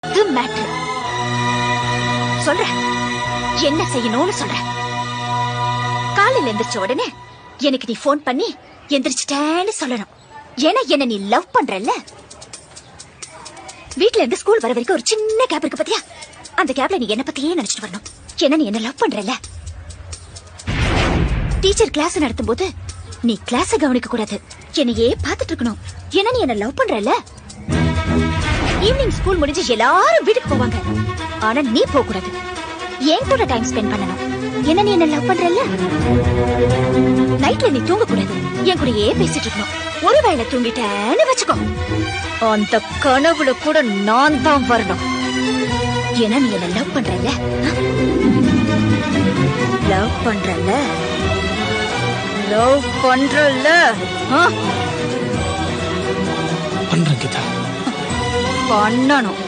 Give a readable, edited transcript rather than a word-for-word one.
இது மேட்டர். சொல்றேன், என்ன செய்யணும்னு சொல்றேன். காலையில எந்திரிச்ச உடனே எனக்கு நீ போன் பண்ணி எந்திரிச்சிட்டேன்னு சொல்லணும். ஏன்னா என்ன நீ லவ் பண்றல்ல. வீட்ல இருந்து ஸ்கூல் வர வரைக்கும் ஒரு சின்ன கேப் இருக்கு பாத்தியா, அந்த கேப்ல நீ என்ன பத்தியே நினைச்சிட்டு வரணும். ஏன்னா நீ என்ன லவ் பண்றல்ல. டீச்சர் கிளாஸ் நடத்தும் போது நீ கிளாஸ கவனிக்க கூடாது, என்னையே பாத்துட்டு இருக்கணும். ஏன்னா நீ என்ன லவ் பண்றல்ல. ஈவினிங் ஸ்கூல் முடிஞ்சு எல்லாரும் வீட்டுக்கு போவாங்க, ஆனா நீ போக கூடாது, என் கூட டைம் ஸ்பெண்ட் பண்ணணும். ஏன்னா நீ என்ன லவ் பண்றல்ல. நைட்ல நீ தூங்க கூடாது, என் கூடயே பேசிட்டு இருக்கணும். ஒருவேளை தூங்கிட்டேன்னு வச்சுக்கோ, அந்த கனவுல கூட நான் தான் வரணும். ஏன்னா நீ என்ன லவ் பண்றல்ல. லவ் பண்றல்ல, லவ் பண்றல்ல. பண்றேன் கீதா. பண்ணணும்.